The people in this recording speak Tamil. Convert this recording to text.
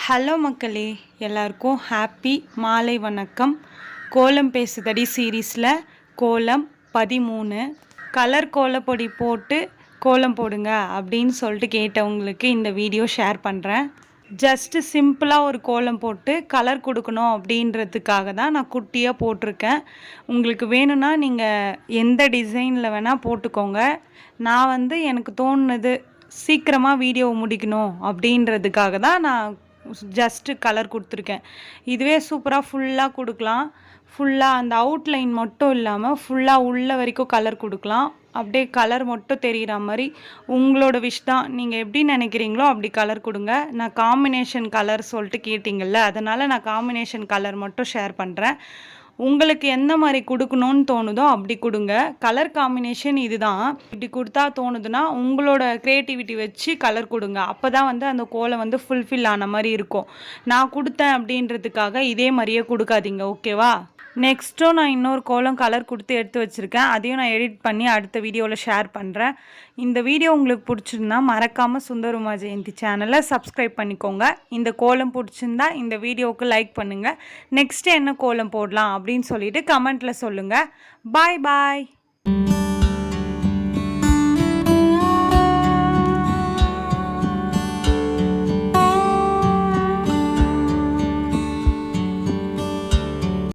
ஹலோ மக்களே, எல்லாருக்கும் ஹாப்பி மாலை வணக்கம். கோலம் பேசுதடி சீரீஸில் கோலம் 13 கலர் கோலப்பொடி போட்டு கோலம் போடுங்க அப்படின்னு சொல்லிட்டு கேட்டவங்களுக்கு இந்த வீடியோ ஷேர் பண்ணுறேன். ஜஸ்ட்டு சிம்பிளாக ஒரு கோலம் போட்டு கலர் கொடுக்கணும் அப்படின்றதுக்காக தான் நான் குட்டியாக போட்டிருக்கேன். உங்களுக்கு வேணும்னா நீங்கள் எந்த டிசைனில் வேணால் போட்டுக்கோங்க. நான் எனக்கு தோணுனது சீக்கிரமாக வீடியோவை முடிக்கணும் அப்படின்றதுக்காக தான் நான் ஜஸ்ட்டு கலர் கொடுத்துருக்கேன். இதுவே சூப்பராக ஃபுல்லாக கொடுக்கலாம். ஃபுல்லாக அந்த அவுட்லைன் மட்டும் இல்லாமல் ஃபுல்லாக உள்ள வரைக்கும் கலர் கொடுக்கலாம். அப்படியே கலர் மட்டும் தெரிகிற மாதிரி உங்களோட விஷ் தான். நீங்கள் எப்படி நினைக்கிறீங்களோ அப்படி கலர் கொடுங்க. நான் காம்பினேஷன் கலர் சொல்லிட்டு கேட்டிங்கள்ல, அதனால் நான் காம்பினேஷன் கலர் மட்டும் ஷேர் பண்ணுறேன். உங்களுக்கு எந்த மாதிரி கொடுக்கணும்னு தோணுதோ அப்படி கொடுங்க. கலர் காம்பினேஷன் இதுதான். இப்படி கொடுத்தா தோணுதுன்னா உங்களோட க்ரியேட்டிவிட்டி வச்சு கலர் கொடுங்க. அப்போ தான் அந்த கோலம் ஃபுல்ஃபில் ஆன மாதிரி இருக்கும். நான் கொடுத்தேன் அப்படின்றதுக்காக இதே மாதிரியே கொடுக்காதீங்க, ஓகேவா? நெக்ஸ்ட்டும் நான் இன்னொரு கோலம் கலர் கொடுத்து எடுத்து வச்சுருக்கேன். அதையும் நான் எடிட் பண்ணி அடுத்த வீடியோவில் ஷேர் பண்ணுறேன். இந்த வீடியோ உங்களுக்கு பிடிச்சிருந்தா மறக்காமல் சுந்தர் உமா ஜெயந்தி சேனலை சப்ஸ்கிரைப் பண்ணிக்கோங்க. இந்த கோலம் பிடிச்சிருந்தா இந்த வீடியோவுக்கு லைக் பண்ணுங்கள். நெக்ஸ்ட்டு என்ன கோலம் போடலாம் அப்படின்னு சொல்லிட்டு கமெண்ட்டில் சொல்லுங்கள். பாய் பாய்.